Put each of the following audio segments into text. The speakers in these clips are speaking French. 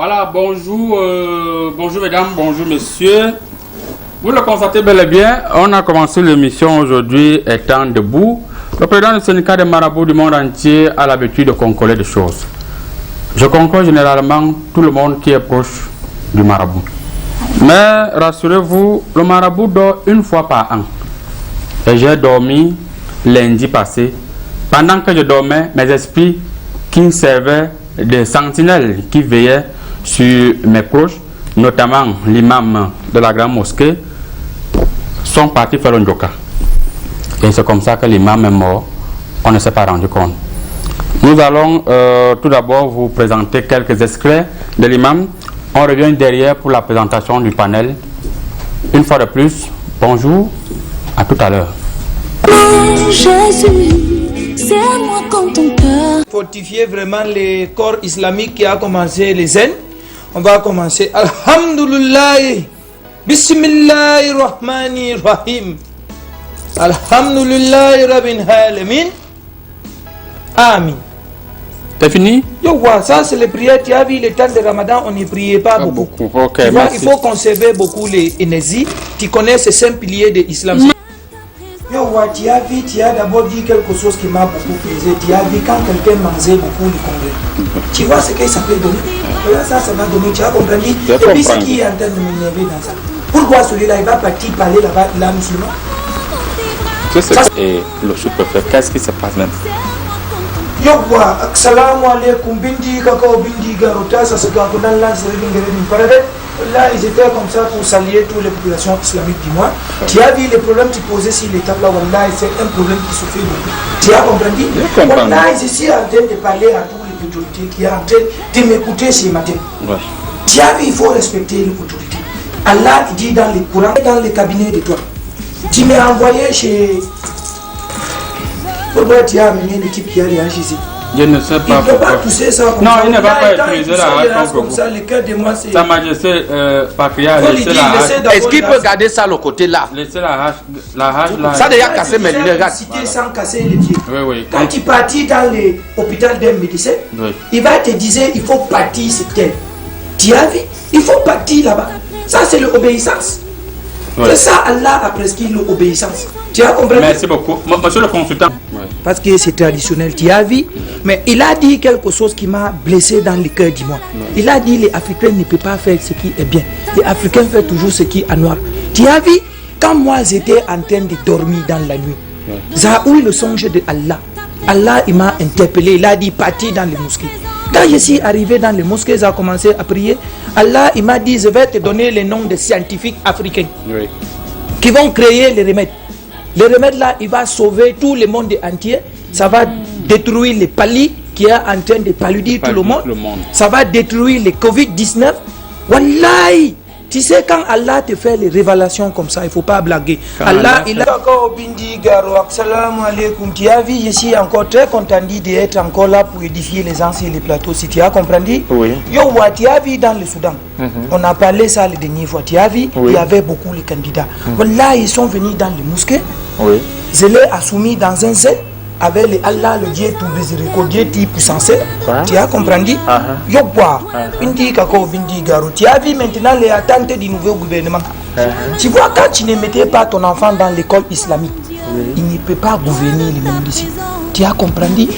Voilà, bonjour, bonjour mesdames, bonjour messieurs. Vous le constatez bel et bien, on a commencé l'émission aujourd'hui étant debout. Le président du syndicat des marabouts du monde entier a l'habitude de concoller des choses. Je concorde généralement tout le monde qui est proche du marabout. Mais rassurez-vous, le marabout dort une fois par an. Et j'ai dormi lundi passé. Pendant que je dormais, mes esprits qui servaient de sentinelles, qui veillaient sur mes proches, notamment l'imam de la grande mosquée, sont partis faire un njoka. Et c'est comme ça que l'imam est mort. On ne s'est pas rendu compte. Nous allons tout d'abord vous présenter quelques extraits de l'imam. On revient derrière pour la présentation du panel. Une fois de plus, bonjour, à tout à l'heure. Jésus, serre-moi comme ton cœur. Fortifier vraiment les corps islamiques qui a commencé les zen. On va commencer. Alhamdulillah. Bismillahirrahmanirrahim. Alhamdulillah Rabbil Alamin. Amin. C'est fini? Yo, ça c'est les prières. Tu as vu le temps de Ramadan, on n'y priait pas beaucoup. Okay, tu vois, il faut conserver beaucoup les énergies. Tu connais ces 5 piliers de l'islam. Yo, tu as vu, tu as d'abord dit quelque chose qui m'a beaucoup plaisé. Tu as vu quand quelqu'un mangeait beaucoup le congrès. Tu vois ce que ça peut donner. Voilà, ça va donner. Tu as compris? Et puis ce qui est en train de m'énerver dans ça. Pourquoi celui-là, il va partir parler là-bas, là, musulman? Et le sous-préfet, qu'est-ce qui se passe maintenant? Yawwa, assalamu alaikum, bindi kakao bindi garota, ça se gagne dans l'an là, ils étaient comme ça pour saluer toutes les populations islamiques du mois. Tu as vu les problèmes qui posaient sur les tables là, wallah, c'est un problème qui se fait beaucoup. Tu as compris? Wallah, je suis en train de parler à tous les autorités qui sont en train de m'écouter ce matin. Ouais. Tu as vu, il faut respecter les autorités. Allah dit dans les Courans, dans les cabinets de toi. Tu m'as envoyé chez... Pourquoi tu as amené l'équipe qui a réagi ici? Je ne sais pas. Il ne peut pas pousser ça comme non, ça. Il ne va pas utiliser la hache comme ça. Le cœur de moi, c'est... Sa Majesté patriarche, laissez la hache. Est-ce qu'il peut garder ça le côté là? Laissez la hache là. Ça a déjà cassé mes lunettes. Voilà. Sans casser les pieds. Oui. Quand tu partis dans l'hôpital d'un médecin, il va te dire il faut partir sur terre. Tu as vu? Il faut partir là-bas. Ça, c'est l'obéissance. C'est ça, Allah a prescrit l'obéissance. Tu as compris? Merci beaucoup. Monsieur le consultant. Parce que c'est traditionnel, tu as vu. Mais il a dit quelque chose qui m'a blessé dans le cœur du moi. Il a dit les Africains ne peuvent pas faire ce qui est bien. Les Africains font toujours ce qui est noir. Tu as vu? Quand moi j'étais en train de dormir dans la nuit, j'ai eu le songe de Allah. Allah il m'a interpellé, il a dit partir dans les mosquées. Quand je suis arrivé dans les mosquées, j'ai commencé à prier. Allah il m'a dit je vais te donner les noms des scientifiques africains qui vont créer les remèdes. Les remèdes là, il va sauver tout le monde entier. Ça va détruire les palis qui est en train de paludir tout le monde. Ça va détruire les Covid-19. Wallahi, tu sais quand Allah te fait les révélations comme ça, il ne faut pas blaguer. Allah, il a... Assalamu alaikum. Tu as vu, je suis encore très content d'être encore là pour édifier les gens sur les plateaux. Si tu as compris? Oui. Yo, tu as vu dans le Soudan, on a parlé ça la dernière fois. Tu as vu, il y avait beaucoup de candidats. Là, ils sont venus dans les mosquées. Oui. Je l'ai assoumis dans un set avec le Allah, le Dieu tout miséricordieux, Dieu tout puissant. Tu as compris? Yo, bindi kako bindi garo. Tu as vu maintenant les attentes du nouveau gouvernement. Tu vois, quand tu ne mettais pas ton enfant dans l'école islamique, il ne peut pas gouverner le monde ici. Tu as compris?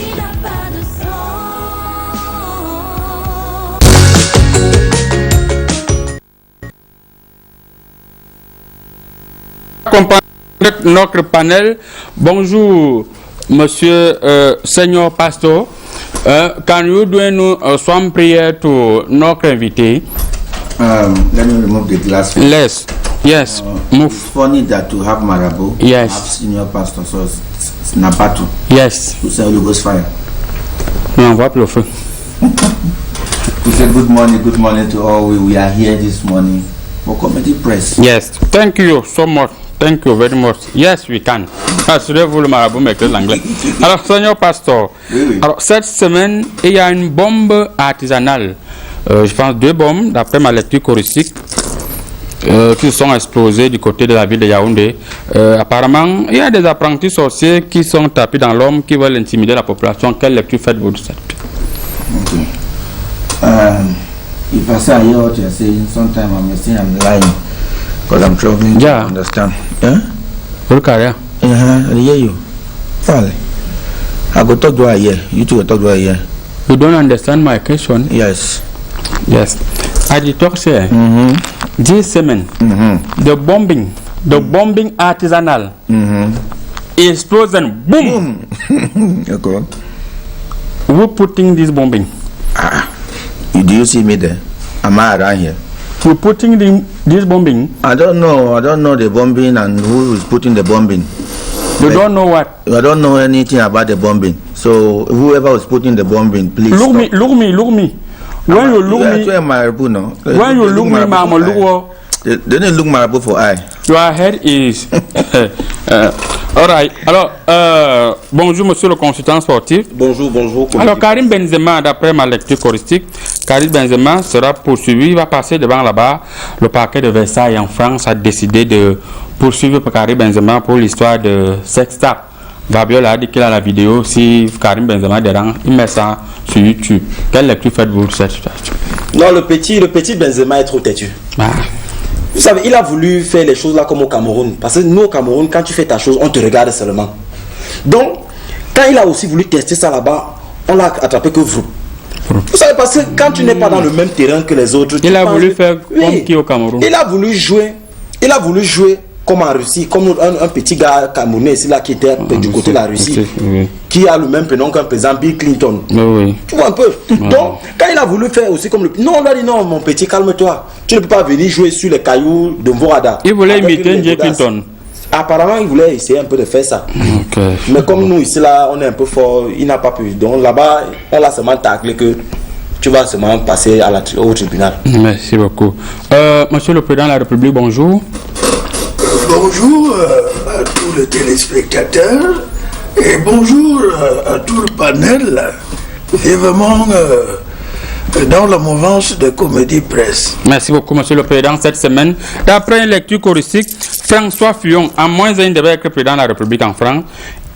Notre panel. Bonjour, Monsieur Senior Pastor. Can you do some prayer to notre invité? Let me remove the glass. Yes. Move. It's funny that to have Marabout, yes, have senior pastor, so it's Nabatu. Yes. To say Holy Ghost fire. No, what le feu? To say good morning to all. We are here this morning for community press. Yes. Thank you so much. Thank you very much. Yes, we can. Assurez-vous le marabout maîtrise l'anglais. Alors, Seigneur Pasteur, oui. Alors, cette semaine, il y a une bombe artisanale. Je pense 2 bombes, d'après ma lecture choristique, qui sont explosées du côté de la ville de Yaoundé. Apparemment, il y a des apprentis sorciers qui sont tapis dans l'homme, qui veulent intimider la population. Quelle lecture faites-vous de ça? If I say I hear what you're saying, sometimes I may say I'm lying. Because I'm struggling to understand. Yeah? Look at I hear you. Well, I go talk to her here. You two go talk to her here. You don't understand my question? Yes. Yes. I did talk say, this semen, the bombing artisanal, explosion, boom. Okay. Who putting this bombing? Do you see me there? Am I around here? Who putting this bombing? I don't know the bombing and who is putting the bombing. You don't know what? I don't know anything about the bombing. So whoever was putting the bombing, please look stop. me. When you look me, when you look me, Mama, look. They didn't look Marabout for eye. Your head is. All right. Alors, bonjour, monsieur le consultant sportif. Bonjour. Alors, Karim Benzema, d'après ma lecture choristique, Karim Benzema sera poursuivi, il va passer devant là-bas. Le parquet de Versailles en France a décidé de poursuivre Karim Benzema pour l'histoire de sextape. Fabiola a dit qu'il a la vidéo. Si Karim Benzema dérange, il met ça sur YouTube. Quelle lecture faites-vous de cette situation? Non, le petit Benzema est trop têtu. Vous savez, il a voulu faire les choses là comme au Cameroun. Parce que nous au Cameroun, quand tu fais ta chose, on te regarde seulement. Donc, quand il a aussi voulu tester ça là-bas, on l'a attrapé que vous. Vous savez, parce que quand tu n'es pas dans le même terrain que les autres, il a voulu faire comme qui au Cameroun. Il a voulu jouer comme en Russie, comme un petit gars camerounais ici là qui était du côté de la Russie, qui a le même prénom qu'un président Bill Clinton. Tu vois un peu. Donc, quand il a voulu faire aussi comme le... Non, on lui a dit non, mon petit, calme-toi. Tu ne peux pas venir jouer sur les cailloux de Mvorada. Il voulait imiter Bill Clinton. Apparemment, il voulait essayer un peu de faire ça. Mais comme nous ici là, on est un peu fort, il n'a pas pu. Donc là-bas, on l'a seulement taclé que tu vas seulement passer au tribunal. Merci beaucoup. Monsieur le Président de la République, bonjour. Bonjour à tous les téléspectateurs et bonjour à tout le panel. Vivement dans la mouvance de Comédie Presse. Merci beaucoup, Monsieur le Président. Cette semaine, d'après une lecture choristique, François Fillon, à moins d'un devait être président de la République en France.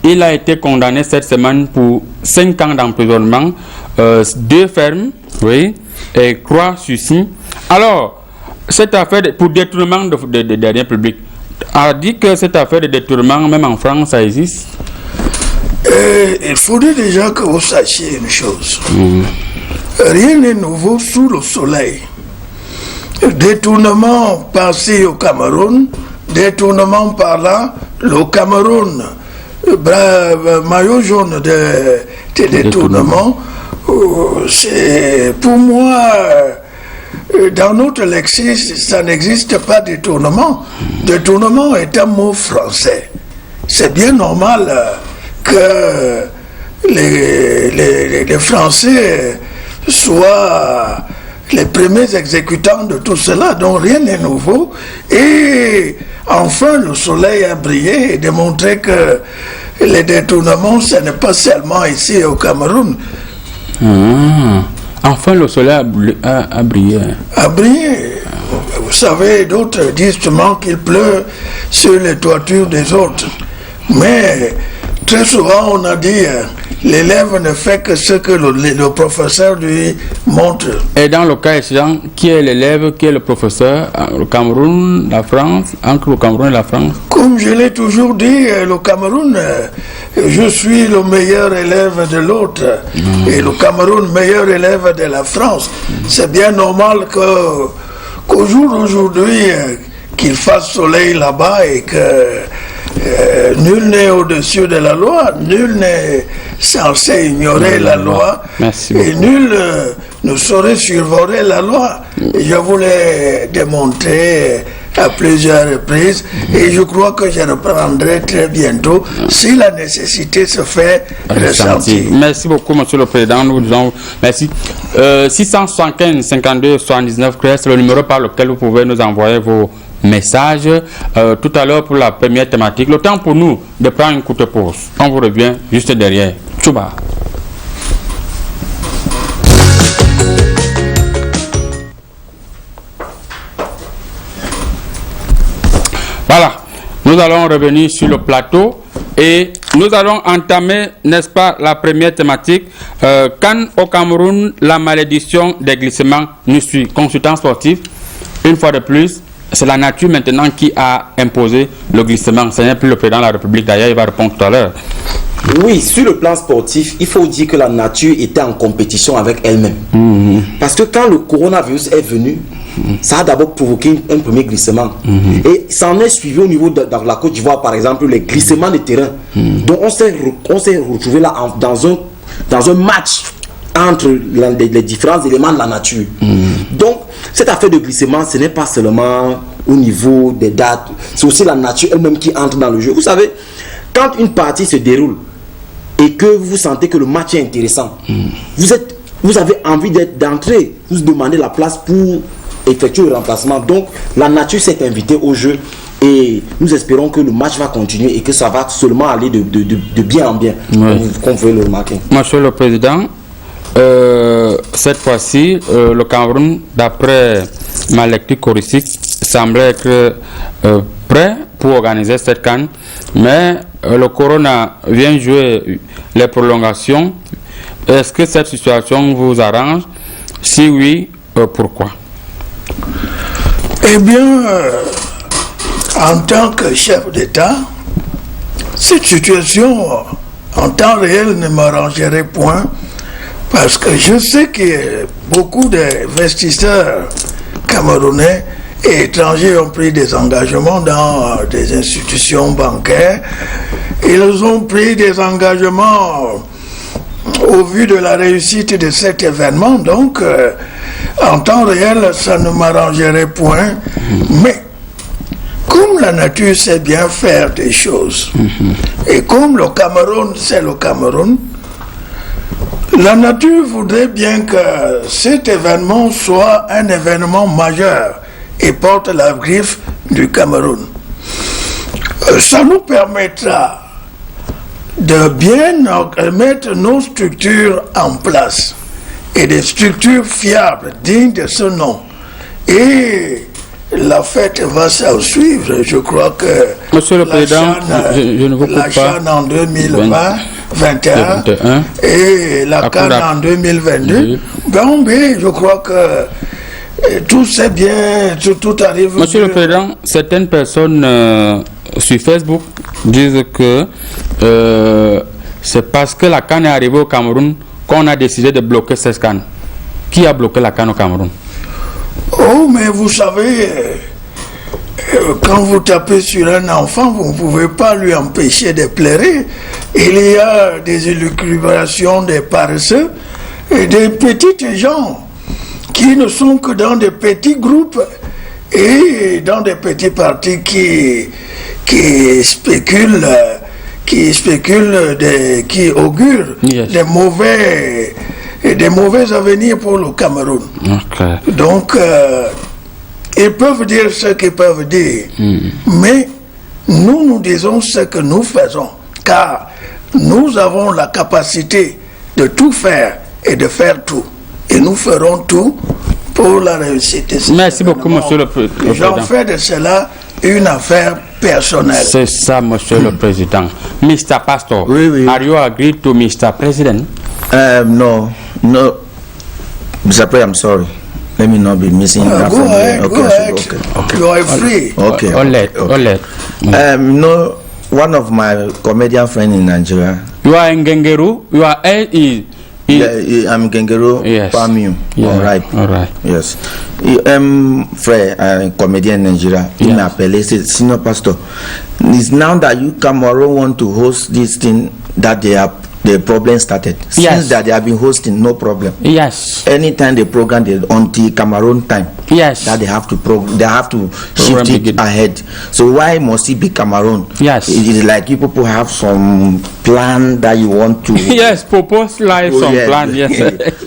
Il a été condamné cette semaine pour 5 ans d'emprisonnement, 2 fermes, et croix sursis. Alors, cette affaire pour détournement de deniers publics, a dit que cette affaire de détournement, même en France, ça existe? Il faudrait déjà que vous sachiez une chose. Rien n'est nouveau sous le soleil. Détournement par-ci au Cameroun, détournement par-là, le Cameroun, maillot jaune de détournement, c'est pour moi... Dans notre lexique, ça n'existe pas de détournement. Détournement est un mot français. C'est bien normal que les Français soient les premiers exécutants de tout cela, donc rien n'est nouveau. Et enfin, le soleil a brillé et démontré que les détournements, ce n'est pas seulement ici au Cameroun. Enfin, le soleil a brillé. A brillé. Vous savez, d'autres disent justement qu'il pleut sur les toitures des autres. Mais très souvent, on a dit l'élève ne fait que ce que le professeur lui montre. Et dans le cas échéant, qui est l'élève, qui est le professeur? Le Cameroun, la France, entre le Cameroun et la France? Comme je l'ai toujours dit, le Cameroun, je suis le meilleur élève de l'autre. Et le Cameroun, meilleur élève de la France. C'est bien normal qu'au jour d'aujourd'hui, qu'il fasse soleil là-bas et que nul n'est au-dessus de la loi, nul n'est censé ignorer la loi. Merci et nul ne saurait survoler la loi. Et je voulais démontrer à plusieurs reprises et je crois que je reprendrai très bientôt si la nécessité se fait ressentir. Merci beaucoup, Monsieur le Président. Nous disons merci. 675 52 79 c'est le numéro par lequel vous pouvez nous envoyer vos messages. Tout à l'heure pour la première thématique. Le temps pour nous de prendre une courte pause. On vous revient juste derrière. Tchouba. Voilà, nous allons revenir sur le plateau et nous allons entamer, n'est-ce pas, la première thématique. Quand au Cameroun, la malédiction des glissements nous suit. Consultant sportif, une fois de plus, c'est la nature maintenant qui a imposé le glissement. Ce n'est plus le président de la République, d'ailleurs, il va répondre tout à l'heure. Oui, sur le plan sportif, il faut dire que la nature était en compétition avec elle-même. Parce que quand le coronavirus est venu, ça a d'abord provoqué un premier glissement. Et ça en est suivi au niveau de la Côte d'Ivoire, par exemple, les glissements de terrain. Donc on s'est retrouvé là dans un match entre les différents éléments de la nature. Donc, cette affaire de glissement, ce n'est pas seulement au niveau des dates, c'est aussi la nature elle-même qui entre dans le jeu. Vous savez, quand une partie se déroule et que vous sentez que le match est intéressant, vous avez envie d'entrer, vous demandez la place pour effectuer le remplacement. Donc, la nature s'est invitée au jeu et nous espérons que le match va continuer et que ça va seulement aller de bien en bien, comme vous pouvez le remarquer. Monsieur le Président, cette fois-ci, le Cameroun, d'après ma lecture choristique, semblait être prêt pour organiser cette CAN, mais le corona vient jouer les prolongations. Est-ce que cette situation vous arrange? Si oui, pourquoi? Eh bien, en tant que chef d'État, cette situation en temps réel ne m'arrangerait point, parce que je sais que beaucoup d'investisseurs camerounais et étrangers ont pris des engagements dans des institutions bancaires. Ils ont pris des engagements au vu de la réussite de cet événement. Donc, en temps réel, ça ne m'arrangerait point. Mais, comme la nature sait bien faire des choses, et comme le Cameroun, c'est le Cameroun, la nature voudrait bien que cet événement soit un événement majeur et porte la griffe du Cameroun. Ça nous permettra de bien mettre nos structures en place et des structures fiables, dignes de ce nom. Et la fête va s'en suivre. Je crois que Monsieur le Président, je ne vous coupe la pas. CHAN en 2021 et la CAN en 2022. Ben, mais je crois que tout c'est bien, tout arrive. Monsieur le Président, certaines personnes sur Facebook disent que c'est parce que la CAN est arrivée au Cameroun qu'on a décidé de bloquer cette CAN. Qui a bloqué la CAN au Cameroun? Oh, mais vous savez, quand vous tapez sur un enfant, vous ne pouvez pas lui empêcher de pleurer. Il y a des élucubrations des paresseux et des petites gens qui ne sont que dans des petits groupes et dans des petits partis qui spéculent, qui augurent des mauvais avenirs pour le Cameroun. Okay. Donc, ils peuvent dire ce qu'ils peuvent dire, mais nous disons ce que nous faisons, car nous avons la capacité de tout faire et de faire tout. Et nous ferons tout pour la réussite. Merci beaucoup, Monsieur le Président. J'en fais de cela une affaire personnelle. C'est ça, Monsieur le Président. Mr. Pastor, Oui. are you agreed to Mr. President? No. Mr. President, I'm sorry. Let me not be missing that Go from you. ahead, go ahead. Okay. You are free. Okay. Olet. One of my comedian friends in Nigeria. You are in Gengeru? You are I'm Gengero Yes. Pamiu. Yeah. All right. Yes. Frère, comédien in Nigeria. Il m'a appelé, c'est senior pastor. It's now that you Cameroon want to host this thing that the problem started. Since that they have been hosting, no problem. Yes. Anytime they program the until Cameroon time. Yes. That they have to shift it ahead. So why must it be Cameroon? Yes. It is like you people have some plan that you want to. Yes, propose like some plan. Yes.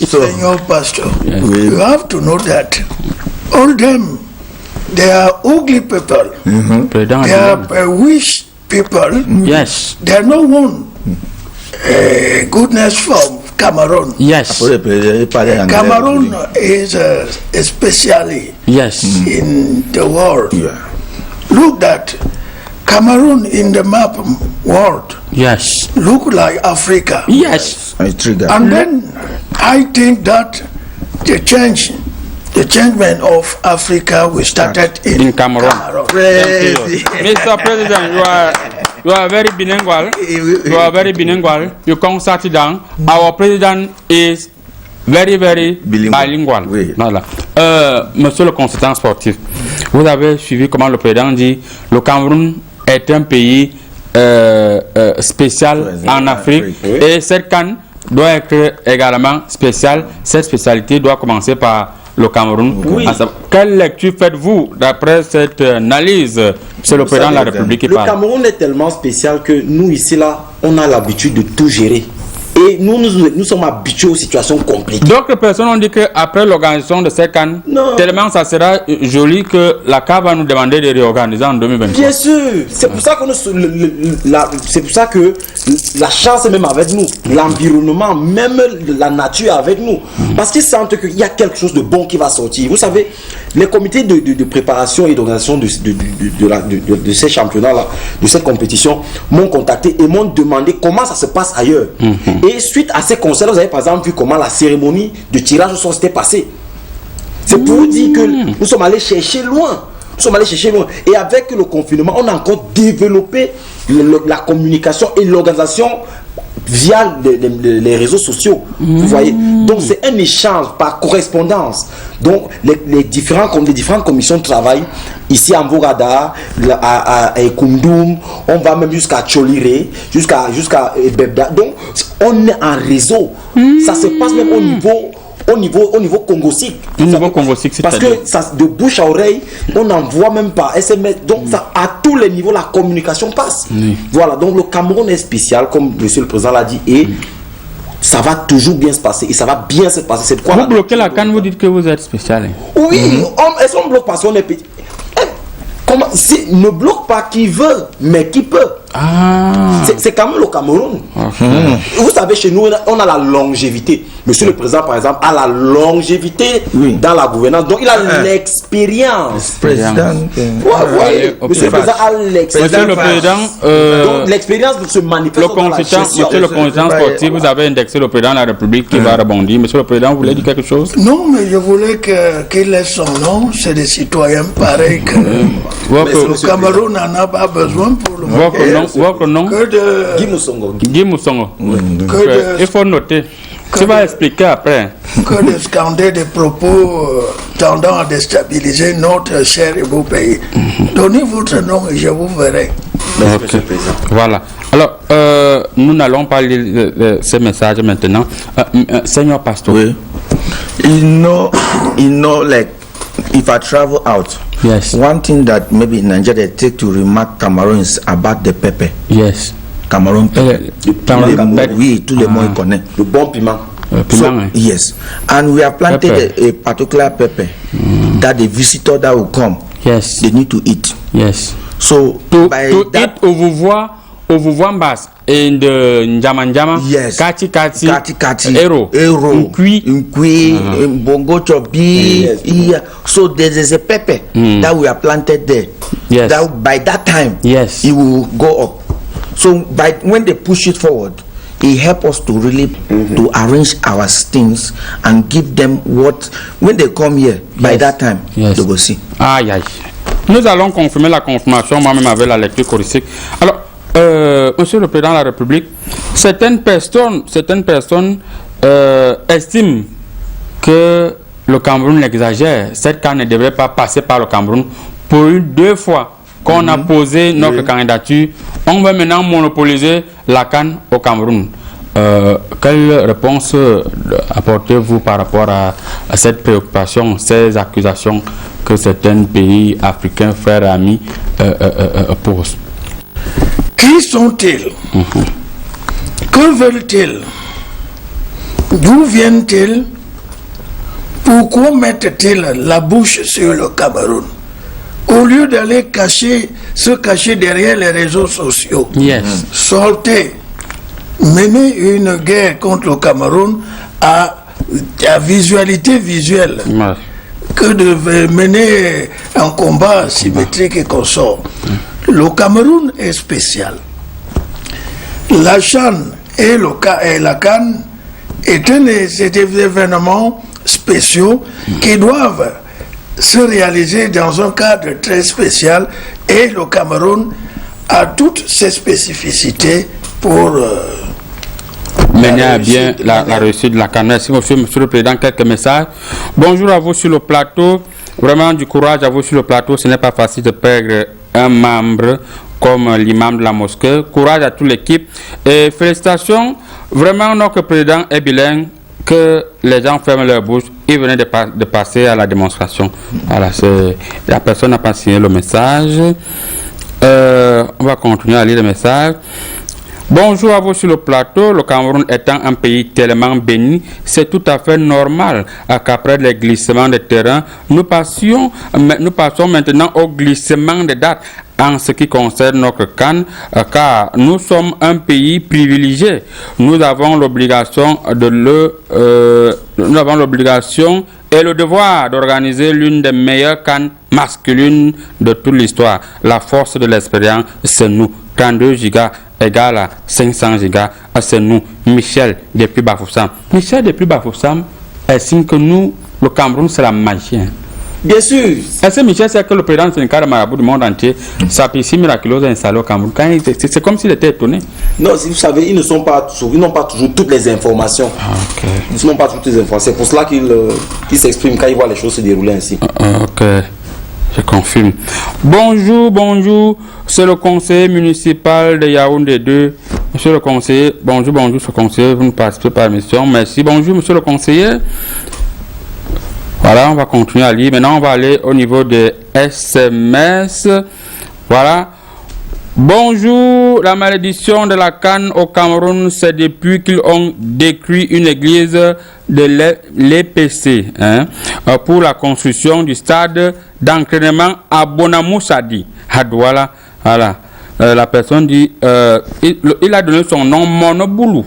So, Senior pastor, you have to know that all them, they are ugly people. They are wish people. Yes. They are no one goodness from Cameroon. Yes. Cameroon is especially Yes. in the world. Yeah. Look that Cameroon in the map world Yes. look like Africa. Yes. I trigger. And then I think that the changement of Africa we started In Cameroon. Praise. Mr. President, you are very bilingual. You are very bilingual. You come sit down. Our president is very bilingual. Oui. Voilà. Monsieur le consultant sportif, vous avez suivi comment le président dit le Cameroun est un pays spécial en Afrique et cette CAN doit être également spéciale. Cette spécialité doit commencer par le Cameroun. Oui. Quelle lecture faites-vous d'après cette analyse? C'est le président de la République qui Le parle. Cameroun est tellement spécial que nous ici là, on a l'habitude de tout gérer. Et nous sommes habitués aux situations compliquées. D'autres personnes ont dit qu'après l'organisation de cette CAN, tellement ça sera joli que la CAN va nous demander de réorganiser en 2023. Bien sûr, c'est pour ça que c'est pour ça que la chance est même avec nous, l'environnement, même la nature est avec nous, parce qu'ils sentent qu'il y a quelque chose de bon qui va sortir. Vous savez, les comités de préparation et d'organisation de ces championnats-là, de cette compétition, m'ont contacté et m'ont demandé comment ça se passe ailleurs. Et suite à ces concerts, vous avez par exemple vu comment la cérémonie de tirage au sort s'était passée. C'est pour vous dire que nous sommes allés chercher loin. Et avec le confinement, on a encore développé la communication et l'organisation via les réseaux sociaux. Vous voyez. Donc c'est un échange par correspondance. Donc les différentes commissions de travail ici à Mvorada, à Koundoum, on va même jusqu'à Tcholire, jusqu'à Bebda. Donc on est en réseau. Ça se passe même au niveau congosique. Parce que ça, de bouche à oreille, on envoie même par SMS. Donc ça, à tous les niveaux, la communication passe. Voilà, donc le Cameroun est spécial, comme monsieur le président l'a dit, et ça va toujours bien se passer. Et ça va bien se passer. C'est quoi vous bloquez la CAN, vous dites que vous êtes spécial. Oui, est-ce qu'on bloque parce qu'on est petit? Comment, ne bloque pas qui veut, mais qui peut. C'est quand même le Cameroun. Vous savez, chez nous, on a la longévité. Monsieur le président, par exemple, a la longévité dans la gouvernance. Donc, il a l'expérience. Monsieur le président a l'expérience. Donc, l'expérience se manifeste dans la gestion. Monsieur le consultant sportif, vous avez indexé le président de la République qui va rebondir. Monsieur le président, vous voulez dire quelque chose? Non, mais je voulais qu'il laisse son nom. C'est des citoyens pareils que... le Cameroun n'en a pas besoin pour le moment. Votre nom? Guy Moussongo. Il faut noter. Tu vas expliquer après. Que de scander des propos tendant à déstabiliser notre cher et beau pays. Donnez votre nom et je vous verrai. Okay. Voilà. Alors, nous n'allons pas lire ces messages maintenant. Seigneur Pastor. Oui. You know, like, if I travel out, yes. One thing that maybe in Nigeria they take to remark Cameroon is about the pepper. Yes. Cameroon pepper. Oui, tout le monde connaît. Le bon piment. Yes. And we have planted a particular pepper that the visitor that will come, yes, they need to eat. Yes. So to that, eat ovuvwambas and njama, yes, kati ero nkui bongo chobi. Yeah. So there is a pepper that we have planted there. Yes. That by that time, yes, it will go up. So when they push it forward, it helps us to really to arrange our things and give them what when they come here. By that time, they will see. Aïe aïe. Nous allons confirmer la confirmation moi-même avec la lecture choristique. Alors, Monsieur le Président de la République, certaines personnes estiment que le Cameroun exagère. Cette CAN ne devrait pas passer par le Cameroun. Pour une 2 fois qu'on a posé notre candidature, on va maintenant monopoliser la CAN au Cameroun. Quelle réponse apportez-vous par rapport à cette préoccupation, ces accusations que certains pays africains, frères et amis, posent? Qui sont-ils? Que veulent-ils? D'où viennent-ils? Pourquoi mettent-ils la bouche sur le Cameroun? Au lieu d'aller se cacher derrière les réseaux sociaux, sortez, menez une guerre contre le Cameroun à visualité visuelle. Que de mener un combat symétrique et consort. le Cameroun est spécial. La CHAN et la CAN étaient des événements spéciaux qui doivent se réaliser dans un cadre très spécial et le Cameroun a toutes ses spécificités pour mener à bien la réussite de la CAN. Merci monsieur le Président. Quelques messages. Bonjour à vous sur le plateau. Vraiment du courage à vous sur le plateau. Ce n'est pas facile de perdre un membre comme l'imam de la mosquée. Courage à toute l'équipe. Et félicitations. Vraiment, notre président est bilingue. Que les gens ferment leur bouche. Il venait de passer à la démonstration. Voilà, la personne n'a pas signé le message. On va continuer à lire le message. Bonjour à vous sur le plateau. Le Cameroun étant un pays tellement béni, c'est tout à fait normal qu'après les glissements de terrain, nous passons maintenant au glissement des dates en ce qui concerne notre CAN, car nous sommes un pays privilégié. Nous avons l'obligation et le devoir d'organiser l'une des meilleures CAN masculines de toute l'histoire. La force de l'expérience, c'est nous. 32 gigas égale à 500 gigas, c'est nous. Michel depuis Bafoussam. Michel depuis Bafoussam estime que nous, le Cameroun, c'est la magie. Bien sûr. Est-ce que Michel sait que le président syndical de marabout du monde entier, Sapissi Miraculeuse, est installé au Cameroun? C'est comme s'il était étonné. Non, vous savez, ils n'ont pas toujours toutes les informations. Okay. Ils n'ont pas toutes les informations. C'est pour cela qu'ils s'expriment quand ils voient les choses se dérouler ainsi. Ok. Je confirme. Bonjour, c'est le conseiller municipal de Yaoundé 2. Monsieur le conseiller, bonjour, ce conseiller, vous ne participez pas à l'émission. Merci, bonjour, monsieur le conseiller. Voilà, on va continuer à lire. Maintenant, on va aller au niveau des SMS. Voilà. Bonjour, la malédiction de la CAN au Cameroun, c'est depuis qu'ils ont détruit une église de l'EPC pour la construction du stade d'entraînement à Bonamoussadi, à Douala. Voilà. La personne dit, il a donné son nom Monoboulou.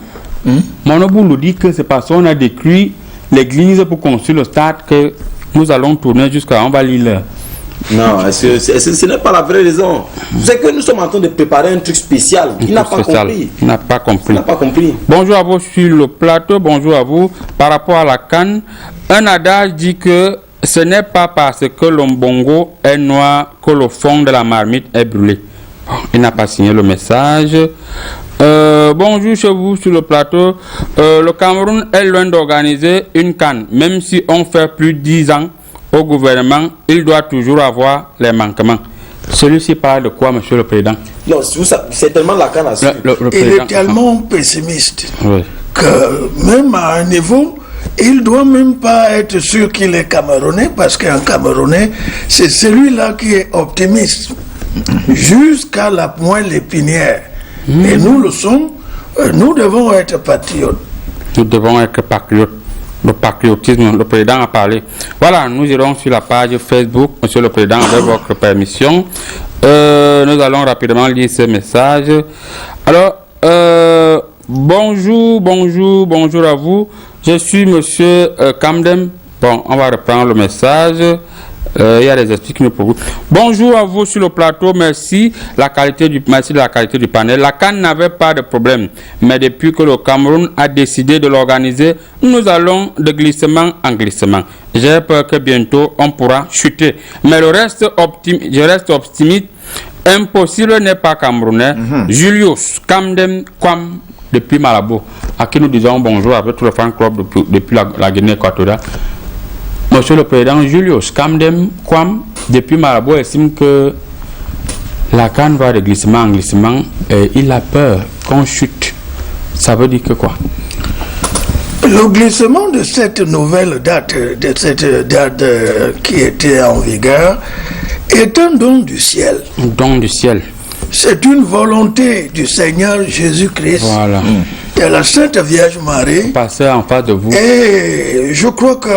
Monoboulou dit que c'est parce qu'on a détruit l'église pour construire le stade que nous allons tourner jusqu'à on va lire. Non, ce n'est pas la vraie raison. C'est que nous sommes en train de préparer un truc spécial. Il n'a pas compris. Il n'a pas compris. Bonjour à vous sur le plateau. Bonjour à vous. Par rapport à la CAN, un adage dit que ce n'est pas parce que l'ombongo est noir que le fond de la marmite est brûlé. Il n'a pas signé le message. Bonjour chez vous sur le plateau. Le Cameroun est loin d'organiser une CAN. Même si on fait plus de 10 ans au gouvernement, il doit toujours avoir les manquements. Celui-ci parle de quoi, monsieur le président? Non, c'est tellement la CAN à suivre. Il est tellement pessimiste que même à un niveau, il ne doit même pas être sûr qu'il est Camerounais, parce qu'un Camerounais, c'est celui-là qui est optimiste jusqu'à la moelle épinière. Et nous le sommes, nous devons être patriotes. Nous devons être patriotes. Le patriotisme, le président a parlé. Voilà, nous irons sur la page Facebook, monsieur le président, avec votre permission. Nous allons rapidement lire ce message. Alors, bonjour à vous. Je suis monsieur Kamdem. Bon, on va reprendre le message. Il y a des explications pour vous. Bonjour à vous sur le plateau. Merci de la qualité du panel. La CAN n'avait pas de problème, mais depuis que le Cameroun a décidé de l'organiser, nous allons de glissement en glissement. J'ai peur que bientôt on pourra chuter. Mais je reste optimiste. Impossible n'est pas camerounais. Julius Kamdem Kwam depuis Malabo, à qui nous disons bonjour avec tout le fan club depuis la Guinée équatoriale. Monsieur le Président, Julius Kamdem Kwam, depuis Malabo, estime que la CAN va de glissement en glissement et il a peur qu'on chute. Ça veut dire que quoi? Le glissement de cette nouvelle date, qui était en vigueur, est un don du ciel. Un don du ciel. C'est une volonté du Seigneur Jésus-Christ. Voilà. De la Sainte Vierge Marie. Passer en face de vous. Et je crois que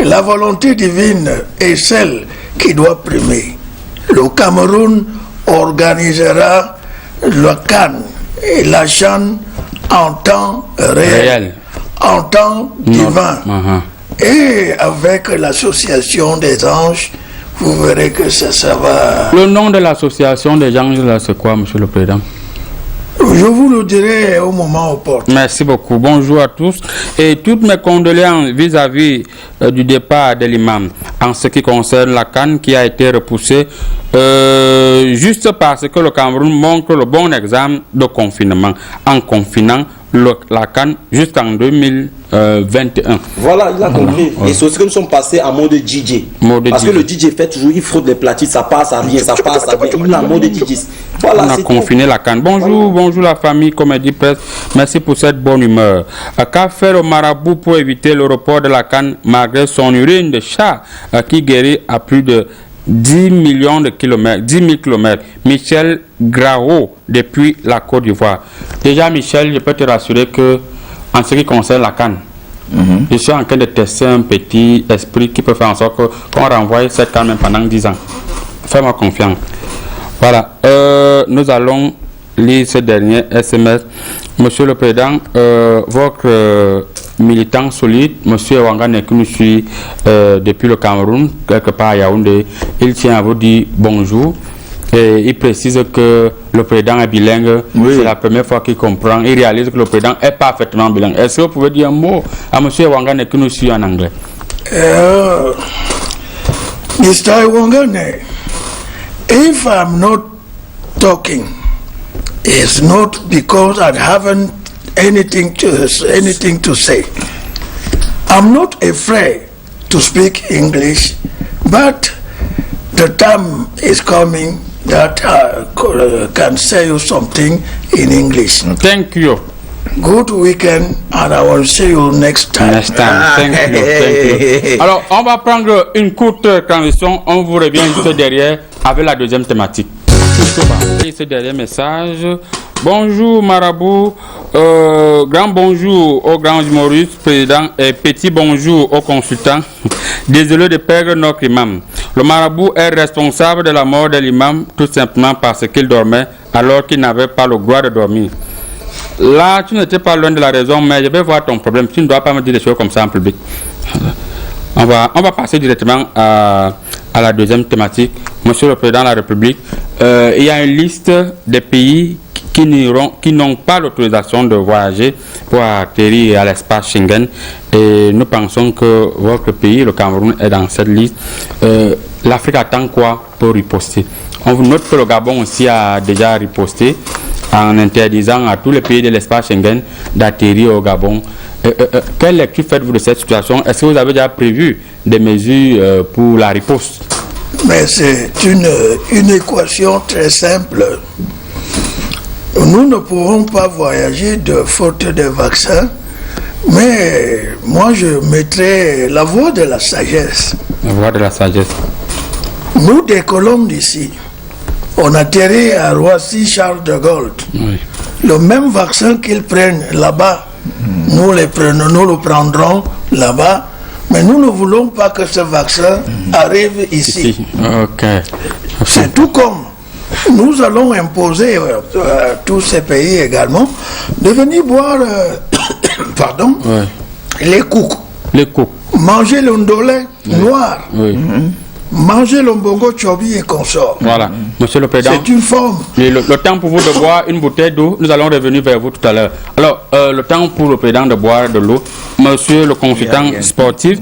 la volonté divine est celle qui doit primer. Le Cameroun organisera le CAN et la CHAN en temps réel. En temps divin. Et avec l'association des anges vous verrez que ça va. Le nom de l'association des gens, là, c'est quoi, Monsieur le Président? Je vous le dirai au moment opportun. Merci beaucoup. Bonjour à tous. Et toutes mes condoléances vis-à-vis du départ de l'imam en ce qui concerne la CAN qui a été repoussée juste parce que le Cameroun montre le bon exemple de confinement en confinant la CAN jusqu'en 2021. Voilà, il a compris. Ouais. Et c'est aussi que nous sommes passés en mode DJ. Parce que le DJ fait toujours, il fraude les platines, ça passe, ça vient, ça passe, ça vient. Il est en mode DJ. Voilà, on a confiné la CAN. Bonjour, bonjour la famille Comédie Presse. Merci pour cette bonne humeur. Qu'a fait le marabout pour éviter le report de la CAN malgré son urine de chat qui guérit à plus de 10 millions de kilomètres, 10 000 kilomètres. Michel Grao depuis la Côte d'Ivoire. Déjà, Michel, je peux te rassurer que en ce qui concerne la CAN, je suis en train de tester un petit esprit qui peut faire en sorte qu'on renvoie cette CAN même pendant 10 ans. Fais-moi confiance. Voilà. Nous allons lire ce dernier SMS. Monsieur le Président, votre militant solide, Monsieur Wangane, qui nous suit depuis le Cameroun, quelque part à Yaoundé, il tient à vous dire bonjour. Et il précise que le président est bilingue. Oui. C'est la première fois qu'il comprend. Il réalise que le président est parfaitement bilingue. Est-ce que vous pouvez dire un mot à M. Wangane qui nous suit en anglais? Mr. Wangane, if I'm not talking, it's not because I haven't anything to say. I'm not afraid to speak English, but the time is coming that I can say you something in English. Thank you. Good weekend, and I will see you next time. Next time. Thank you. Thank you. Alors, on va prendre une courte transition. On vous revient juste derrière avec la deuxième thématique. Et ce dernier message. Bonjour Marabout, grand bonjour au grand humoriste, président, et petit bonjour au consultant. Désolé de perdre notre imam. Le Marabout est responsable de la mort de l'imam tout simplement parce qu'il dormait alors qu'il n'avait pas le droit de dormir. Là, tu n'étais pas loin de la raison, mais je vais voir ton problème. Tu ne dois pas me dire des choses comme ça en public. On va passer directement à la deuxième thématique. Monsieur le Président de la République, il y a une liste des pays qui n'ont pas l'autorisation de voyager pour atterrir à l'espace Schengen. Et nous pensons que votre pays, le Cameroun, est dans cette liste. L'Afrique attend quoi pour riposter? On vous note que le Gabon aussi a déjà riposté en interdisant à tous les pays de l'espace Schengen d'atterrir au Gabon. Quelle lecture faites-vous de cette situation? Est-ce que vous avez déjà prévu des mesures pour la riposte? Mais c'est une équation très simple. Nous ne pourrons pas voyager de faute de vaccins, mais moi je mettrai la voie de la sagesse. La voie de la sagesse. Nous décollons d'ici. On atterrit à Roissy Charles de Gaulle. Oui. Le même vaccin qu'ils prennent là-bas, nous le prendrons là-bas, mais nous ne voulons pas que ce vaccin arrive ici. Okay. C'est tout comme nous allons imposer à tous ces pays également de venir boire les coups. Les coups. Manger le ndolé noir. Oui. Manger le mbongo chobi et consort. Voilà, Monsieur le Président. C'est une forme. Le temps pour vous de boire une bouteille d'eau, nous allons revenir vers vous tout à l'heure. Alors, le temps pour le Président de boire de l'eau. Monsieur le consultant sportif,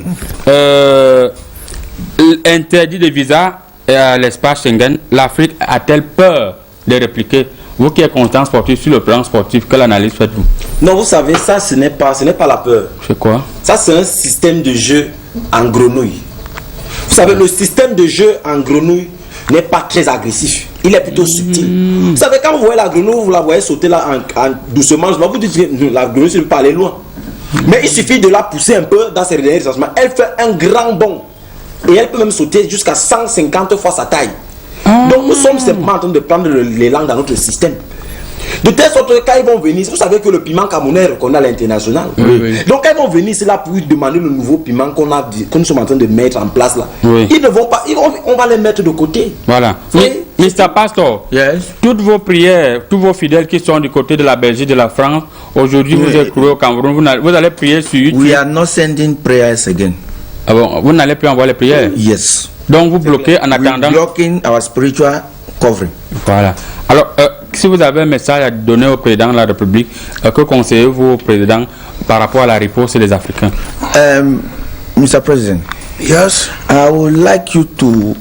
interdit de visa à l'espace Schengen, l'Afrique a-t-elle peur de répliquer? Vous qui êtes consultant sportif, sur le plan sportif, quelle analyse faites-vous? Non, vous savez, ça ce n'est pas la peur. C'est quoi? Ça c'est un système de jeu en grenouille. Vous savez, le système de jeu en grenouille n'est pas très agressif. Il est plutôt subtil. Vous savez, quand vous voyez la grenouille, vous la voyez sauter là doucement, vous dites que la grenouille ne peut pas aller loin. Mais il suffit de la pousser un peu dans ses derniers lancements. Elle fait un grand bond. Et elle peut même sauter jusqu'à 150 fois sa taille. Donc nous sommes simplement en train de prendre l'élan dans notre système. De telle sorte que quand ils vont venir, vous savez que le piment camerounais est reconnu à l'international. Oui. Donc quand ils vont venir, c'est là pour demander le nouveau piment que nous sommes en train de mettre en place là. Oui. Ils ne vont pas, on va les mettre de côté. Voilà. Mr. Pastor, yes. Toutes vos prières, tous vos fidèles qui sont du côté de la Belgique, de la France, aujourd'hui vous êtes cru au Cameroun, vous allez prier sur YouTube. We are not sending prayers again. Ah bon, vous n'allez plus envoyer les prières? Yes. Donc vous bloquez en attendant. We blocking our spiritual covering. Voilà. Alors, si vous avez un message à donner au président de la République, que conseillez-vous au président par rapport à la riposte des Africains? Mr. President. Yes. I would like you to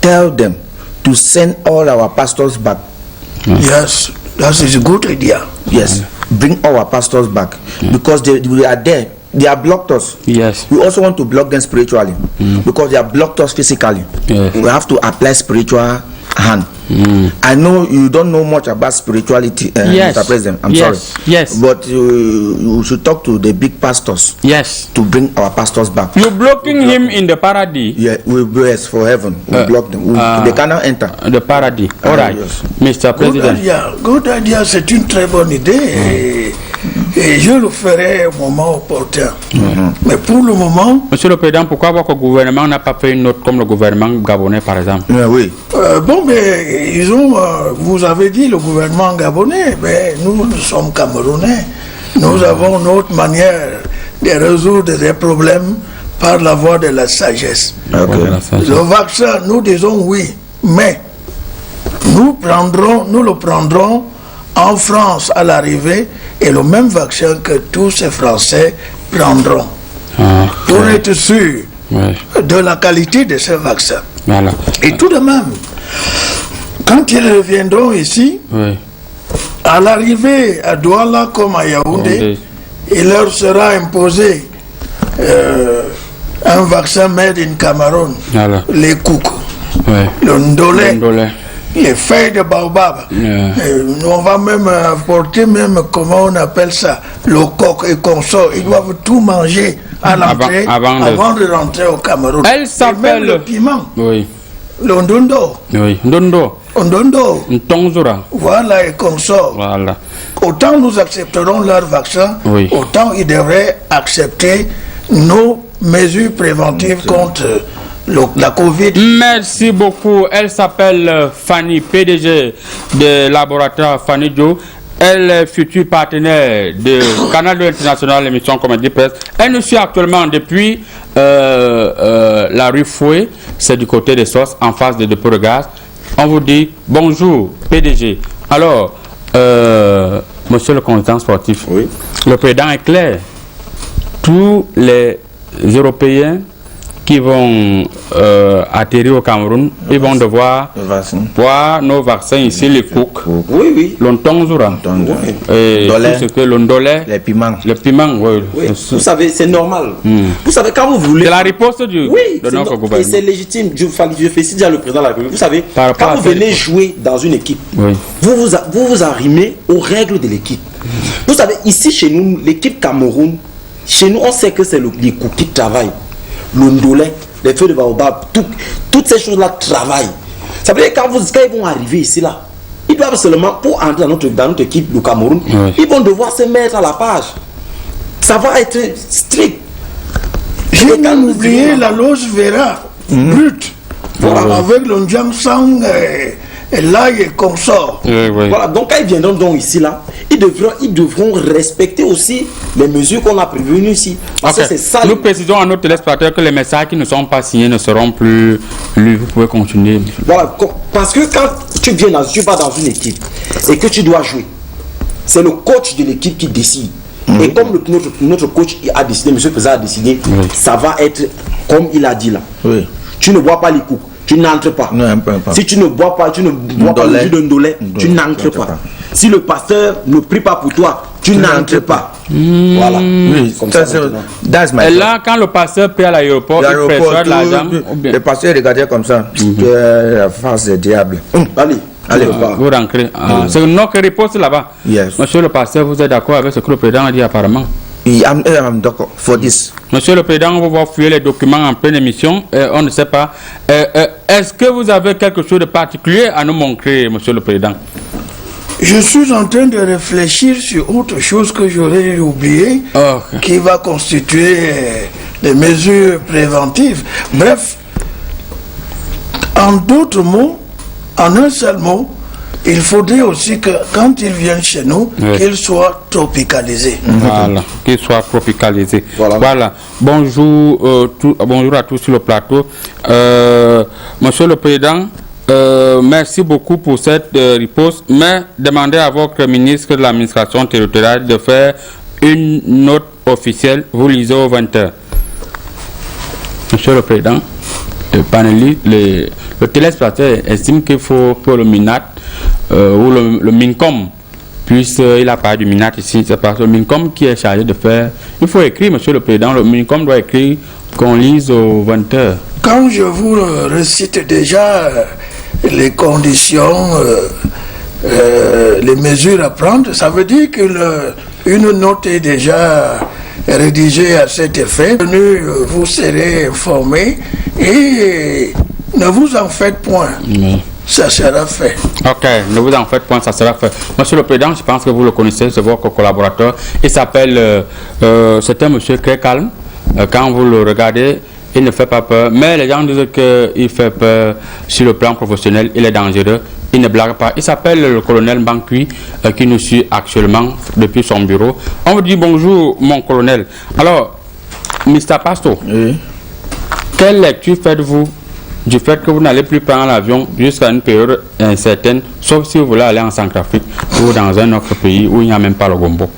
tell them to send all our pastors back. Yes, that is a good idea. Yes, bring all our pastors back because we are there. They have blocked us. Yes. We also want to block them spiritually because they have blocked us physically. Yes. We have to apply spiritual hand. I know you don't know much about spirituality, yes. Mr. President. I'm yes. sorry. Yes. But you should talk to the big pastors. Yes. To bring our pastors back. You're blocking him in the paradise. Yeah, we bless for heaven. We block them. They cannot enter. The paradise. All right, yes. Mr. President. Good idea. C'est une très bonne idée. Et je le ferai au moment opportun. Mais pour le moment... Monsieur le Président, pourquoi votre gouvernement n'a pas fait une note comme le gouvernement gabonais, par exemple? Oui. Bon, mais ils ont... vous avez dit le gouvernement gabonais, mais nous sommes Camerounais. Nous avons notre manière de résoudre des problèmes par la voie de la sagesse. Okay. Le vaccin, nous disons oui, mais nous le prendrons en France à l'arrivée et le même vaccin que tous ces Français prendront. Pour être sûr de la qualité de ce vaccin. Voilà. Et tout de même, quand ils reviendront ici, à l'arrivée à Douala comme à Yaoundé, il leur sera imposé un vaccin made in Cameroun, les coucous, le ndolé, les feuilles de baobab. On va même apporter comment on appelle ça, le coq et consort. Ils doivent tout manger à l'entrée avant de rentrer au Cameroun. Elle s'appelle le piment. Oui. Le ndondo. Oui. Ndondo. Ntonzura. Voilà, et consort. Voilà. Autant nous accepterons leur vaccin, autant ils devraient accepter nos mesures préventives contre la Covid. Merci beaucoup. Elle s'appelle Fanny, PDG de laboratoire Fanny Joe. Elle est future partenaire de Canal International, l'émission Comédie Presse. Elle nous suit actuellement depuis la rue Fouet, c'est du côté des Sources, en face de dépôt de gaz. On vous dit bonjour, PDG. Alors, monsieur le consultant sportif, le président est clair. Tous les Européens qui vont atterrir au Cameroun, ils vont devoir boire nos vaccins ici, les cook, l'ontonzura, et tout ce que l'ondolé, les piments, Vous savez, c'est normal. Vous savez, quand vous voulez... C'est la riposte de notre gouvernement. Et c'est légitime. Je félicite déjà le président de la République. Vous savez, quand vous venez jouer dans une équipe, vous vous arrimez aux règles de l'équipe. Vous savez, ici, chez nous, l'équipe Cameroun, chez nous, on sait que c'est les coups qui travaillent. Le ndolé, les feux de baobab, toutes ces choses-là travaillent. Ça veut dire quand ils vont arriver ici, là, ils doivent seulement, pour entrer dans notre équipe du Cameroun, ils vont devoir se mettre à la page. Ça va être strict. J'ai même oublié la loge Vera, brute, avec le Njamsang et l'ail et consort. Voilà, donc quand ils viendront donc ici, là, ils devront respecter aussi les mesures qu'on a prévues ici. Parce que c'est ça. Nous précisons à nos téléspectateurs que les messages qui ne sont pas signés ne seront plus lus. Vous pouvez continuer. Voilà, parce que quand tu vas dans une équipe et que tu dois jouer, c'est le coach de l'équipe qui décide. Et comme notre coach a décidé, monsieur le président a décidé, ça va être comme il a dit là. Tu ne bois pas les coups. Tu n'entres pas. Si tu ne bois pas, le jus de ndolé, tu n'entres pas. Si le pasteur ne prie pas pour toi, tu n'entres pas. Voilà. Et là, quand le pasteur prie à l'aéroport, il perçoit de l'argent. Le pasteur regardait comme ça. La face du diable. Allez, vous rentrez. C'est notre réponse là-bas. Monsieur le pasteur, vous êtes d'accord avec ce que le président a dit apparemment? I'm d'accord for this. Monsieur le Président, on va fouiller les documents en pleine émission. On ne sait pas. Est-ce que vous avez quelque chose de particulier à nous montrer, Monsieur le Président? Je suis en train de réfléchir sur autre chose que j'aurais oublié, qui va constituer des mesures préventives. Bref, en d'autres mots, en un seul mot, il faudrait aussi que quand ils viennent chez nous, qu'ils soient tropicalisés. Voilà, qu'ils soient tropicalisés. Voilà. Bonjour, bonjour à tous sur le plateau. Monsieur le Président, merci beaucoup pour cette réponse, mais demandez à votre ministre de l'administration territoriale de faire une note officielle. Vous lisez aux 20h. Monsieur le Président, le panéliste, le téléspectateur estime qu'il faut que le MINAT ou le MINCOM puisse, il a parlé du MINAT ici, c'est parce que le MINCOM qui est chargé de faire, il faut écrire, Monsieur le Président, le MINCOM doit écrire qu'on lise aux 20h. Quand je vous récite déjà les conditions, les mesures à prendre, ça veut dire qu'une note est déjà rédigée à cet effet. Vous serez informé et ne vous en faites point. Ça sera fait. Ok, ne vous en faites point, ça sera fait. Monsieur le Président, je pense que vous le connaissez, c'est votre collaborateur. Il s'appelle, c'est un monsieur très calme. Quand vous le regardez, il ne fait pas peur. Mais les gens disent qu'il fait peur sur le plan professionnel, il est dangereux. Il ne blague pas. Il s'appelle le colonel Bankui qui nous suit actuellement depuis son bureau. On vous dit bonjour, mon colonel. Alors, Mr. Pasto, quelle lecture faites-vous du fait que vous n'allez plus prendre l'avion jusqu'à une période incertaine, sauf si vous voulez aller en Centrafrique ou dans un autre pays où il n'y a même pas le gombo?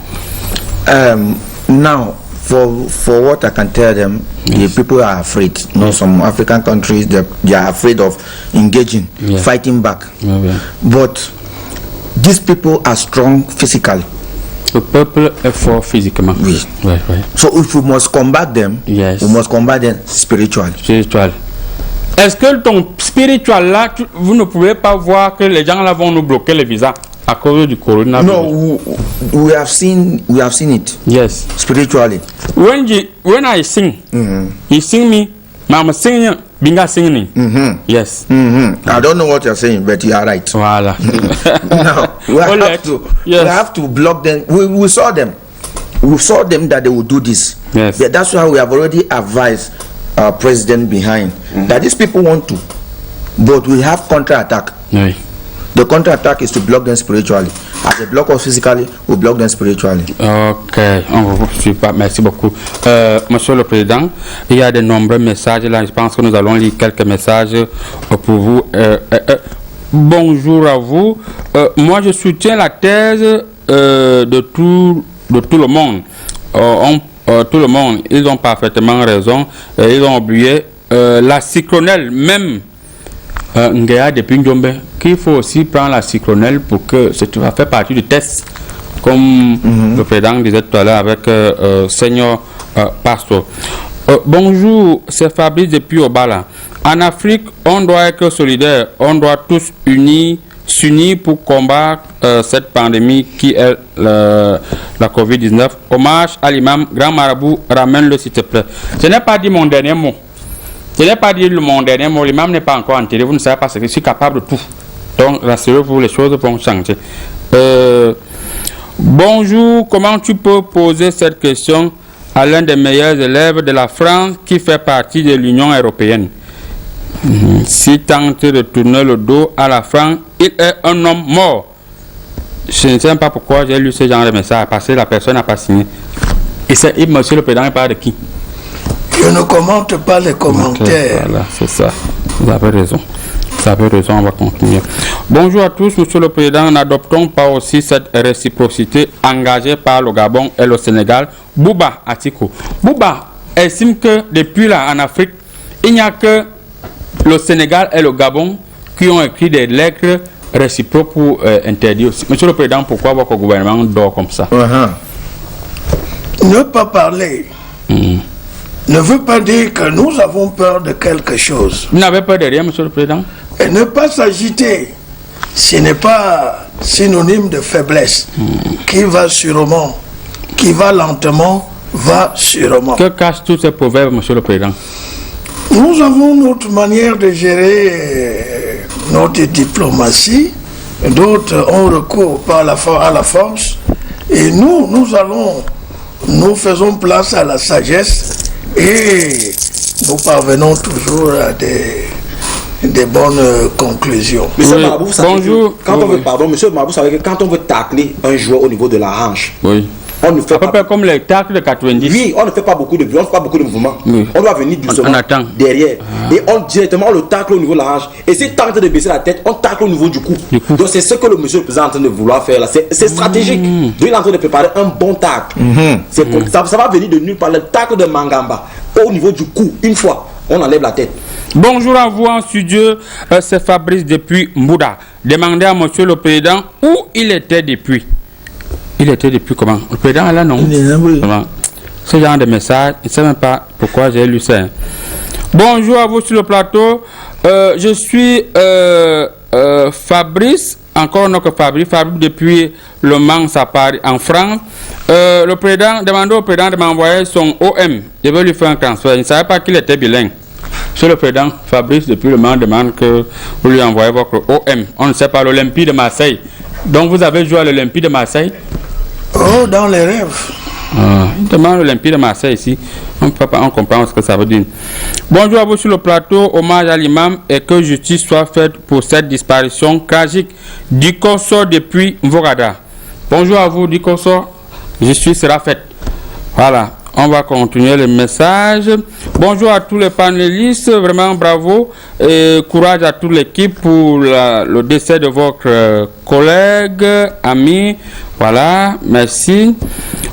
Now, for what I can tell them, the people are afraid. You know, some African countries, they are afraid of engaging, fighting back. But these people are strong physically. Le peuple est fort physiquement. Oui. So if we must combat them, we must combat them spiritually. Est-ce que ton spirituel là, vous ne pouvez pas voir que les gens là vont nous bloquer les visas à cause du coronavirus? No, we have seen it. Yes. Spiritually. When I sing, you sing me, Mama sing, Binga singing. Yes. I don't know what you're saying, but you are right. Voilà. Now we have to block them. We saw them. We saw them that they would do this. Yes. But that's why we have already advised our president behind that these people want to, but we have counter-attack. The counter-attack is to block them spiritually. As they block us physically, we block them spiritually. Ok, on vous suit pas. Merci beaucoup. Monsieur le Président, il y a de nombreux messages là. Je pense que nous allons lire quelques messages pour vous. Bonjour à vous. Moi, je soutiens la thèse de tout le monde. Tout le monde, ils ont parfaitement raison. Ils ont oublié la citronelle, même Ngea depuis Ndiombe, qu'il faut aussi prendre la citronelle pour que ça fait partie du test, comme le président disait tout à l'heure avec Seigneur Pasto. Bonjour, c'est Fabrice depuis Obala. En Afrique, on doit être solidaire, on doit tous s'unir pour combattre cette pandémie qui est la COVID-19. Hommage à l'imam Grand Marabout, ramène-le s'il te plaît. Je n'ai pas dit mon dernier mot. Je n'ai pas dit mon dernier mot. L'imam n'est pas encore enterré. Vous ne savez pas ce que je suis capable de tout. Donc, rassurez-vous, les choses vont changer. Bonjour, comment tu peux poser cette question à l'un des meilleurs élèves de la France qui fait partie de l'Union européenne? Si tente de tourner le dos à la France, il est un homme mort. Je ne sais pas pourquoi j'ai lu ce genre de message, parce que la personne n'a pas signé. Et monsieur le président, il parle de qui? Je ne commente pas les commentaires. Voilà, c'est ça. Vous avez raison. Vous avez raison, on va continuer. Bonjour à tous, monsieur le président. N'adoptons pas aussi cette réciprocité engagée par le Gabon et le Sénégal. Bouba Atiko. Bouba estime que depuis là, en Afrique, il n'y a que le Sénégal et le Gabon qui ont écrit des lettres réciproques pour interdire. Monsieur le Président, pourquoi votre gouvernement dort comme ça? Ne pas parler ne veut pas dire que nous avons peur de quelque chose. Vous n'avez peur de rien, Monsieur le Président? Et ne pas s'agiter, ce n'est pas synonyme de faiblesse. Qui va sûrement, qui va lentement, va sûrement. Que cachent tous ces proverbes, Monsieur le Président? Nous avons notre manière de gérer notre diplomatie. D'autres ont recours à la force. Et nous faisons place à la sagesse et nous parvenons toujours des bonnes conclusions. Monsieur Oui. Marabout, vous savez Bonjour. que quand on veut, pardon, monsieur Marabout, vous savez que quand on veut tacler un joueur au niveau de la hanche, Oui. on ne fait À peu pas. près comme les tacles de 90. Oui, on ne fait pas beaucoup de bruit, on ne fait pas beaucoup de mouvements. Oui. On doit venir doucement On attend. derrière. Et directement on le tacle au niveau de la hanche. Et s'il tente de baisser la tête, on tacle au niveau du cou. Donc c'est ce que le monsieur le président est en train de vouloir faire là. C'est stratégique. Donc il est en train de préparer un bon tacle. Ça va venir de nulle part. Le tacle de Mangamba au niveau du cou, une fois, on enlève la tête. Bonjour à vous en studio, c'est Fabrice depuis Mbouda. Demandez à monsieur le président où il était depuis. Il était depuis comment? Le président est là, non? Comment? Ce genre de message, je ne sais même pas pourquoi j'ai lu ça. Bonjour à vous sur le plateau. Je suis Fabrice, encore non que Fabrice depuis Le Mans à Paris, en France. Le président, demandez au président de m'envoyer son OM. Je vais lui faire un transfert. Il ne savait pas qu'il était bilingue. Monsieur le président, Fabrice depuis Le Mans demande que vous lui envoyez votre OM. On ne sait pas, l'Olympique de Marseille. Donc vous avez joué à l'Olympique de Marseille? Oh, dans les rêves. Il demande l'Olympique de Marseille ici. On comprend ce que ça veut dire. Bonjour à vous sur le plateau. Hommage à l'imam et que justice soit faite pour cette disparition tragique d'Ikosso depuis Mvorada. Bonjour à vous, Dikosso. Justice sera faite. Voilà. On va continuer le message. Bonjour à tous les panélistes, vraiment bravo et courage à toute l'équipe pour le décès de votre collègue, ami. Voilà, merci.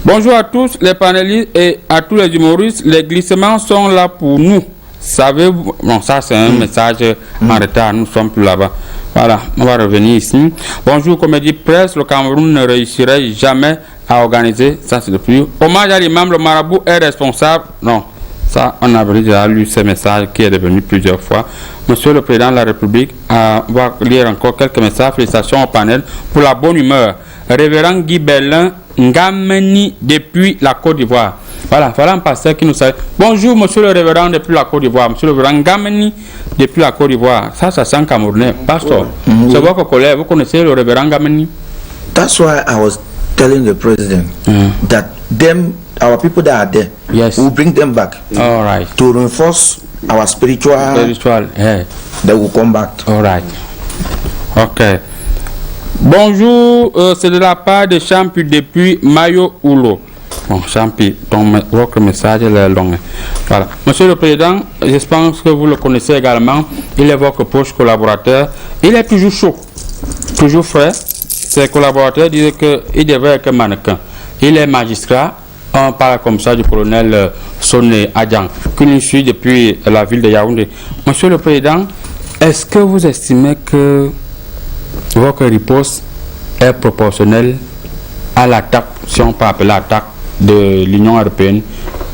Bonjour à tous les panélistes et à tous les humoristes. Les glissements sont là pour nous. Savez-vous? Bon, ça c'est un message en retard, nous sommes plus là-bas. Voilà, on va revenir ici. Bonjour, Comédie Presse. Le Cameroun ne réussirait jamais à organiser, ça c'est le plus. Hommage à l'imam, le marabout est responsable. Non, ça on a déjà lu ce message qui est devenu plusieurs fois. Monsieur le Président de la République, on va lire encore quelques messages. Félicitations au panel pour la bonne humeur. Révérend Guy Bellin Ngameni depuis la Côte d'Ivoire. Voilà un pasteur qui nous salue. Bonjour monsieur le révérend depuis la Côte d'Ivoire. Monsieur le révérend Ngameni depuis la Côte d'Ivoire. Ça sent camerounais. Pasteur, c'est votre collègue. Vous connaissez le révérend Ngameni? That's why I was telling the president that our people that are there, yes, we'll bring them back. All right. To reinforce our spiritual yeah. They will come back. All right. Ok. Bonjour, c'est de la part de Champi depuis Mayo Oulo. Bon, Champi, votre message est long. Voilà. Monsieur le Président, j'espère que vous le connaissez également. Il est votre proche collaborateur. Il est toujours chaud, toujours frais. Ses collaborateurs disaient qu'il devrait être mannequin. Il est magistrat. On parle comme ça du colonel Soné Adjan, qui nous suit depuis la ville de Yaoundé. Monsieur le Président, est-ce que vous estimez que votre riposte est proportionnelle à l'attaque, si on peut appeler l'attaque de l'Union européenne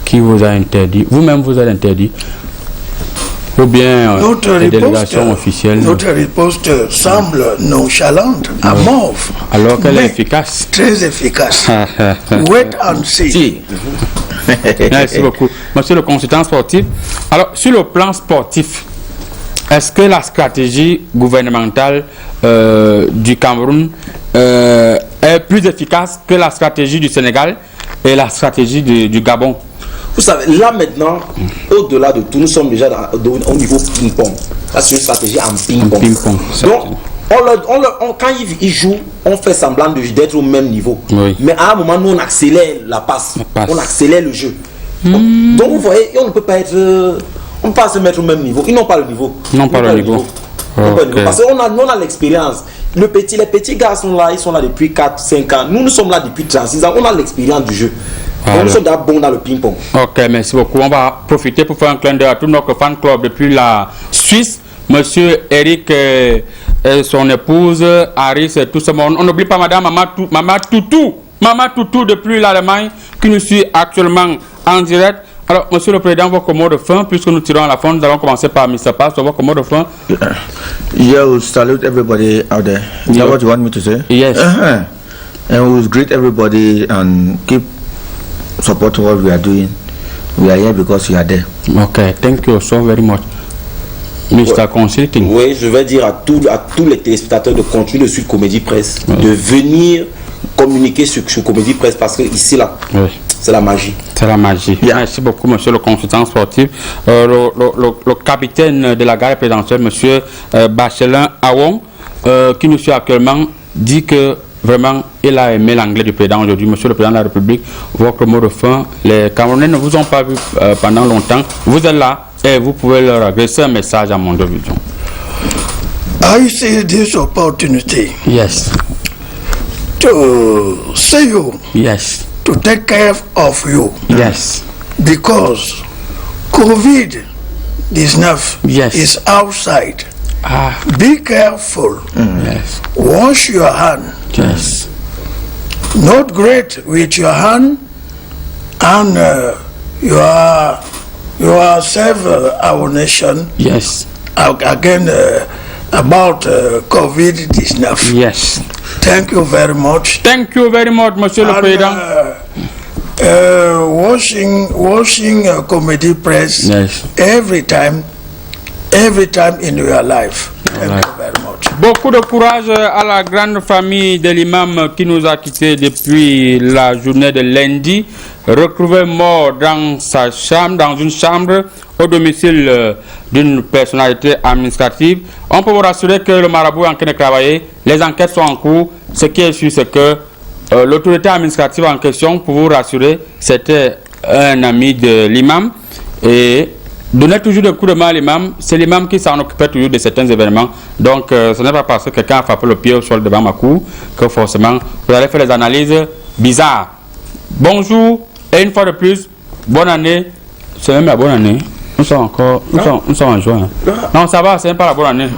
qui vous a interdit, vous-même vous avez interdit, ou bien les délégations officielles? Notre riposte semble nonchalante, amorphe. Alors qu'elle est efficace. Très efficace. Wait and see. Merci beaucoup. Monsieur le consultant sportif, alors sur le plan sportif, est-ce que la stratégie gouvernementale du Cameroun est plus efficace que la stratégie du Sénégal et la stratégie du Gabon? Vous savez, là maintenant, au-delà de tout, nous sommes déjà au niveau ping-pong. Ça, c'est une stratégie en ping-pong. Donc, quand ils jouent, on fait semblant d'être au même niveau. Oui. Mais à un moment, nous, on accélère la passe. On accélère le jeu. Donc, vous voyez, on ne peut pas être... on ne peut pas se mettre au même niveau. Ils n'ont pas le niveau. Ils n'ont pas le niveau. Okay. Parce qu'on a l'expérience. Les petits gars sont là, ils sont là depuis 4-5 ans. Nous sommes là depuis 36 ans. On a l'expérience du jeu. Donc, nous sommes déjà bons dans le ping-pong. Ok, merci beaucoup. On va profiter pour faire un clin d'œil à tout notre fan club depuis la Suisse. Monsieur Eric et son épouse, Aris et tout ce monde. On n'oublie pas madame Maman Toutou depuis l'Allemagne qui nous suit actuellement en direct. Alors, monsieur le Président, votre mot de fin, puisque nous tirons à la fin, nous allons commencer par Mr. Pastor, votre mot de fin. Yeah, we'll salute everybody out there. Is that what you want me to say? Yes. And we'll greet everybody and keep supporting what we are doing. We are here because you are there. Okay, thank you so very much. Mr. Consulting. Oui, je vais dire à tous les téléspectateurs de continuer sur Comédie Presse, de venir communiquer sur Comédie Presse parce que ici là, c'est la magie. C'est la magie. Yeah. Merci beaucoup, monsieur le consultant sportif. Le capitaine de la garde présidentielle, monsieur Bachelin Awon, qui nous suit actuellement, dit que vraiment, il a aimé l'anglais du président aujourd'hui. Monsieur le président de la République, votre mot de fin, les Camerounais ne vous ont pas vu pendant longtemps. Vous êtes là et vous pouvez leur adresser un message à Mondo Vision. I see this opportunity Yes. to see you, Yes. to take care of you, Yes. because COVID-19 Yes. is outside. Ah. Be careful. Yes. Wash your hand. Yes. Not great with your hand, and you are save our nation Yes. again about COVID-19. Yes. Thank you very much. Thank you very much, monsieur le And, président. watching Comedy Press Yes. every time in your life. Thank you very much. Beaucoup de courage à la grande famille de l'imam qui nous a quittés depuis la journée de lundi, retrouvé mort dans sa chambre, dans une chambre au domicile d'une personnalité administrative. On peut vous rassurer que le marabout est en train de travailler, les enquêtes sont en cours. Ce qui est sûr, c'est que l'autorité administrative en question, pour vous rassurer, c'était un ami de l'imam et donner toujours des coups de main à l'imam, c'est l'imam qui s'en occupait toujours de certains événements. Donc, ce n'est pas parce que quelqu'un a frappé le pied au sol devant ma cour que forcément vous allez faire des analyses bizarres. Bonjour et une fois de plus, bonne année. C'est même la bonne année. Nous sommes en juin. Non, ça va, c'est même pas la bonne année.